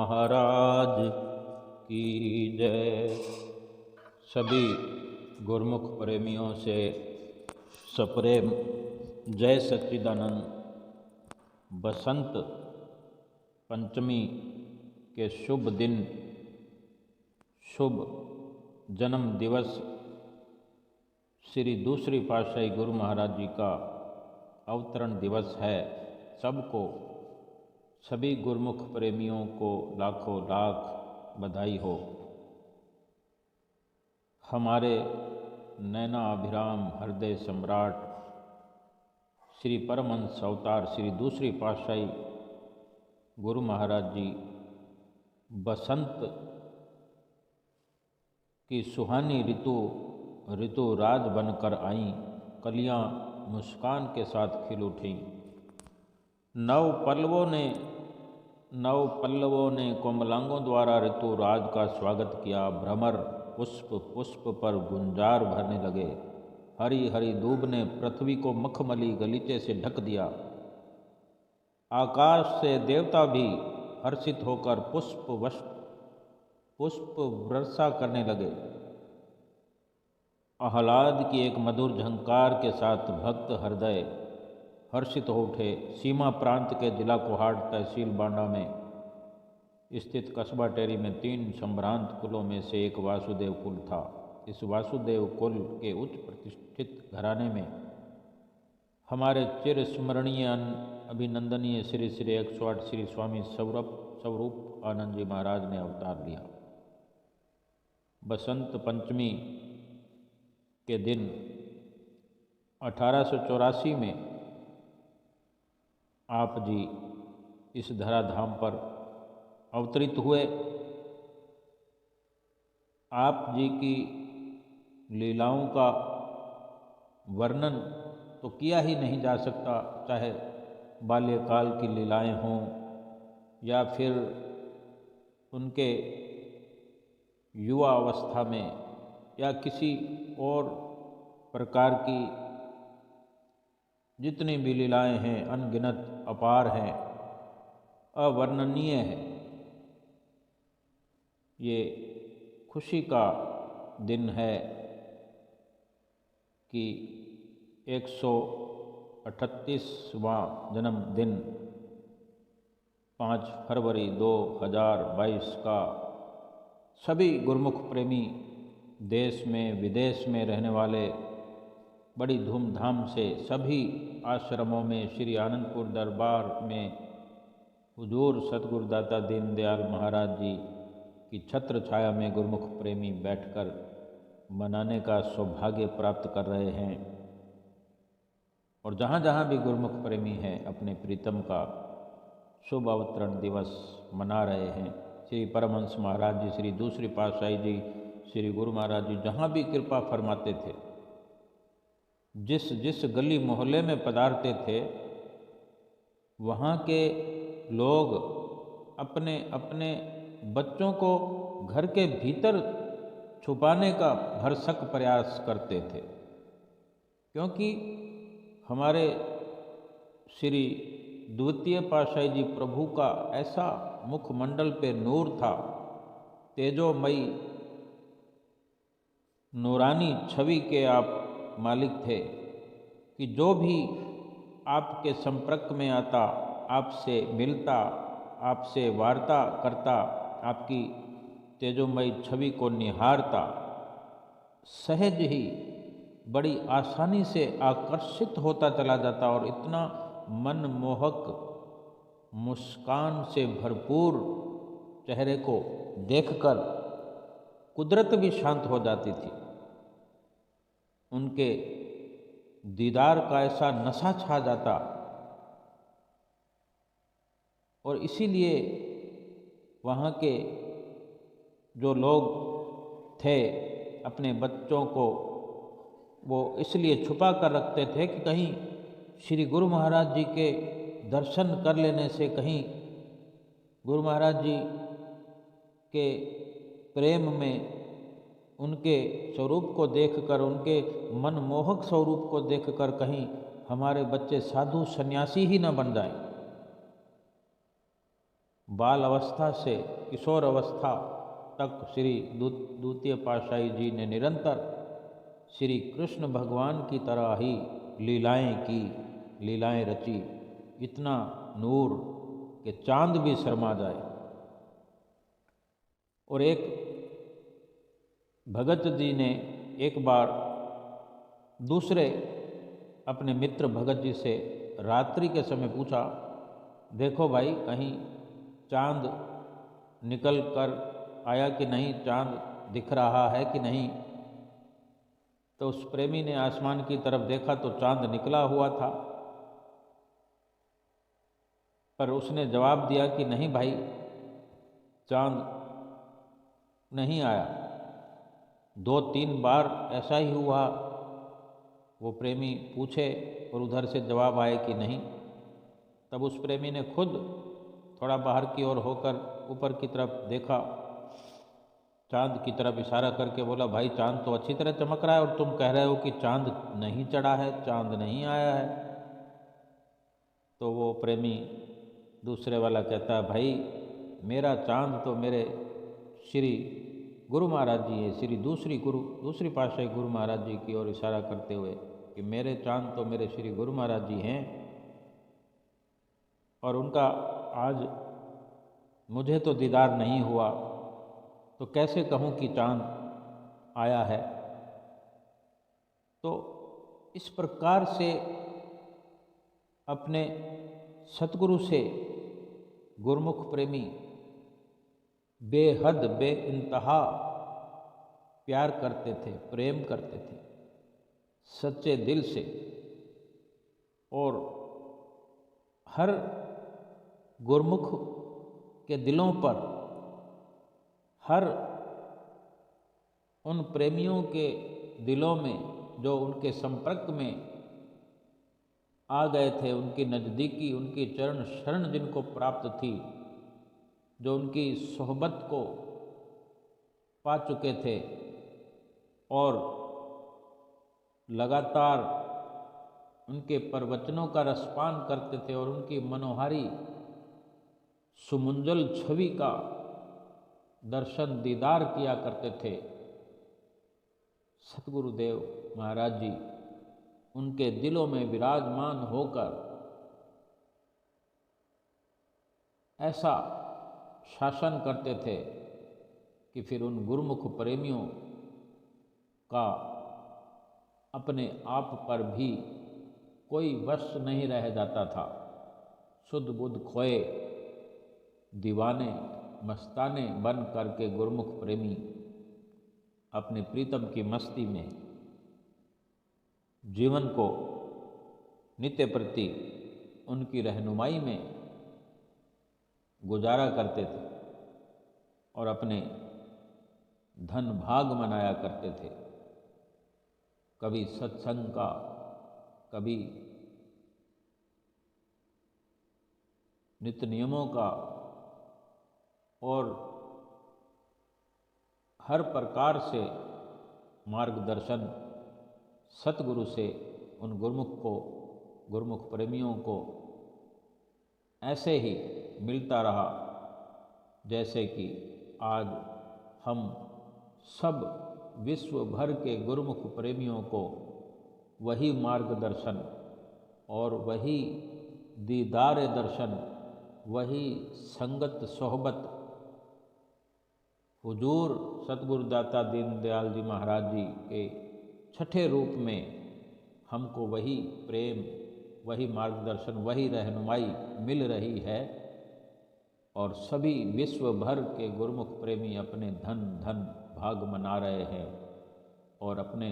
महाराज की जय। सभी गुरुमुख प्रेमियों से सप्रेम जय सच्चिदानंद। बसंत पंचमी के शुभ दिन, शुभ जन्म दिवस श्री दूसरी पातशाही गुरु महाराज जी का अवतरण दिवस है। सबको, सभी गुरुमुख प्रेमियों को लाखों लाख बधाई हो। हमारे नैना अभिराम हृदय सम्राट श्री परमहंस अवतार श्री दूसरी पातशाही गुरु महाराज जी बसंत की सुहानी ऋतु राज बनकर आईं। कलियां मुस्कान के साथ खिल उठीं। नव पल्लवों ने कोमलांगों द्वारा ऋतु राज का स्वागत किया। भ्रमर पुष्प पुष्प पर गुंजार भरने लगे। हरी हरी दूब ने पृथ्वी को मखमली गलीचे से ढक दिया। आकाश से देवता भी हर्षित होकर पुष्प वर्षा करने लगे। आह्लाद की एक मधुर झंकार के साथ भक्त हृदय हर्षित हो उठे। सीमा प्रांत के जिला कोहाट तहसील बांडा में स्थित कस्बा टेरी में 3 संभ्रांत कुलों में से एक वासुदेव कुल था। इस वासुदेव कुल के उच्च प्रतिष्ठित घराने में हमारे चिर स्मरणीय अभिनंदनीय श्री 108 श्री स्वामी स्वरूप आनंद जी महाराज ने अवतार लिया। बसंत पंचमी के दिन 1884 में आप जी इस धराधाम पर अवतरित हुए। आप जी की लीलाओं का वर्णन तो किया ही नहीं जा सकता, चाहे बाल्यकाल की लीलाएं हों या फिर उनके युवा अवस्था में या किसी और प्रकार की जितनी भी लीलाएं हैं अनगिनत अपार हैं, अवर्णनीय है। ये खुशी का दिन है कि 138वां जन्मदिन 5 फरवरी 2022 का सभी गुरुमुख प्रेमी देश में विदेश में रहने वाले बड़ी धूमधाम से सभी आश्रमों में श्री आनंदपुर दरबार में हुजूर सतगुरुदाता दीनदयाल महाराज जी की छत्र छाया में गुरुमुख प्रेमी बैठकर मनाने का सौभाग्य प्राप्त कर रहे हैं। और जहाँ जहाँ भी गुरुमुख प्रेमी हैं अपने प्रीतम का शुभ अवतरण दिवस मना रहे हैं। श्री परमहंस महाराज जी, श्री दूसरी पातशाही जी, श्री गुरु महाराज जी जहाँ भी कृपा फरमाते थे, जिस जिस गली मोहल्ले में पधारते थे, वहाँ के लोग अपने अपने बच्चों को घर के भीतर छुपाने का भरसक प्रयास करते थे, क्योंकि हमारे श्री द्वितीय पातशाही जी प्रभु का ऐसा मुखमंडल पे नूर था, तेजोमयी नूरानी छवि के आप मालिक थे कि जो भी आपके संपर्क में आता, आपसे मिलता, आपसे वार्ता करता, आपकी तेजोमयी छवि को निहारता, सहज ही बड़ी आसानी से आकर्षित होता चला जाता और इतना मनमोहक मुस्कान से भरपूर चेहरे को देखकर कुदरत भी शांत हो जाती थी। उनके दीदार का ऐसा नशा छा जाता और इसीलिए वहाँ के जो लोग थे अपने बच्चों को वो इसलिए छुपा कर रखते थे कि कहीं श्री गुरु महाराज जी के दर्शन कर लेने से, कहीं गुरु महाराज जी के प्रेम में उनके स्वरूप को देखकर, उनके मनमोहक स्वरूप को देखकर कहीं हमारे बच्चे साधु सन्यासी ही न बन जाएं। बाल अवस्था से किशोर अवस्था तक श्री द्वितीय पातशाही जी ने निरंतर श्री कृष्ण भगवान की तरह ही लीलाएं की, लीलाएं रची। इतना नूर कि चांद भी शर्मा जाए। और एक भगत जी ने एक बार दूसरे अपने मित्र भगत जी से रात्रि के समय पूछा, देखो भाई कहीं चांद निकल कर आया कि नहीं, चांद दिख रहा है कि नहीं। तो उस प्रेमी ने आसमान की तरफ देखा तो चांद निकला हुआ था, पर उसने जवाब दिया कि नहीं भाई, चांद नहीं आया। 2-3 बार ऐसा ही हुआ, वो प्रेमी पूछे और उधर से जवाब आए कि नहीं। तब उस प्रेमी ने खुद थोड़ा बाहर की ओर होकर ऊपर की तरफ देखा, चांद की तरफ इशारा करके बोला, भाई चांद तो अच्छी तरह चमक रहा है और तुम कह रहे हो कि चांद नहीं चढ़ा है, चांद नहीं आया है। तो वो प्रेमी दूसरे वाला कहता है, भाई मेरा चांद तो मेरे श्री गुरु महाराज जी है। श्री दूसरी पातशाही गुरु महाराज जी की ओर इशारा करते हुए कि मेरे चांद तो मेरे श्री गुरु महाराज जी हैं, और उनका आज मुझे तो दीदार नहीं हुआ, तो कैसे कहूँ कि चांद आया है। तो इस प्रकार से अपने सतगुरु से गुरुमुख प्रेमी बेहद बेइंतहा प्यार करते थे, प्रेम करते थे सच्चे दिल से। और हर गुरुमुख के दिलों पर, हर उन प्रेमियों के दिलों में जो उनके संपर्क में आ गए थे, उनकी नज़दीकी, उनकी चरण शरण जिनको प्राप्त थी, जो उनकी सोहबत को पा चुके थे और लगातार उनके प्रवचनों का रसपान करते थे और उनकी मनोहारी सुमंजल छवि का दर्शन दीदार किया करते थे, सतगुरुदेव महाराज जी उनके दिलों में विराजमान होकर ऐसा शासन करते थे कि फिर उन गुरुमुख प्रेमियों का अपने आप पर भी कोई वश नहीं रह जाता था। शुद्ध बुद्ध खोए दीवाने मस्ताने बन करके गुरुमुख प्रेमी अपने प्रीतम की मस्ती में जीवन को नित्य प्रति उनकी रहनुमाई में गुजारा करते थे और अपने धन भाग मनाया करते थे। कभी सत्संग का, कभी नित्य नियमों का, और हर प्रकार से मार्गदर्शन सतगुरु से उन गुरुमुख प्रेमियों को ऐसे ही मिलता रहा जैसे कि आज हम सब विश्व भर के गुरुमुख प्रेमियों को वही मार्गदर्शन और वही दीदार दर्शन, वही संगत सोहबत हुजूर सतगुरुदाता दीनदयाल जी महाराज जी के छठे रूप में हमको वही प्रेम, वही मार्गदर्शन, वही रहनुमाई मिल रही है। और सभी विश्व भर के गुरुमुख प्रेमी अपने धन भाग मना रहे हैं और अपने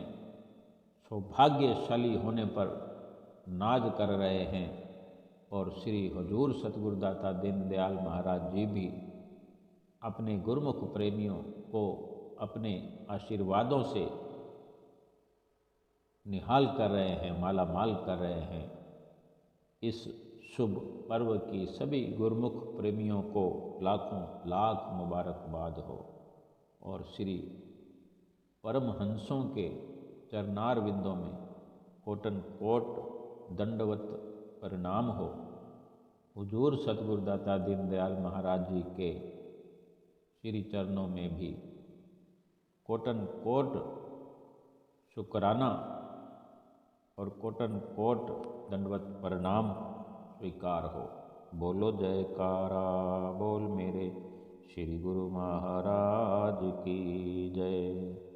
सौभाग्यशाली होने पर नाज कर रहे हैं। और श्री हुजूर सतगुरुदाता दीनदयाल महाराज जी भी अपने गुरुमुख प्रेमियों को अपने आशीर्वादों से निहाल कर रहे हैं, माला माल कर रहे हैं। इस शुभ पर्व की सभी गुरुमुख प्रेमियों को लाखों लाख मुबारकबाद हो और श्री परमहंसों के चरनार विंदों में कोटन कोट दंडवत प्रणाम हो। हुजूर सतगुरुदाता दीनदयाल महाराज जी के श्री चरणों में भी कोटन कोट शुक्राना और कोटन कोट दंडवत प्रणाम स्वीकार हो। बोलो जयकारा बोल मेरे श्री गुरु महाराज की जय।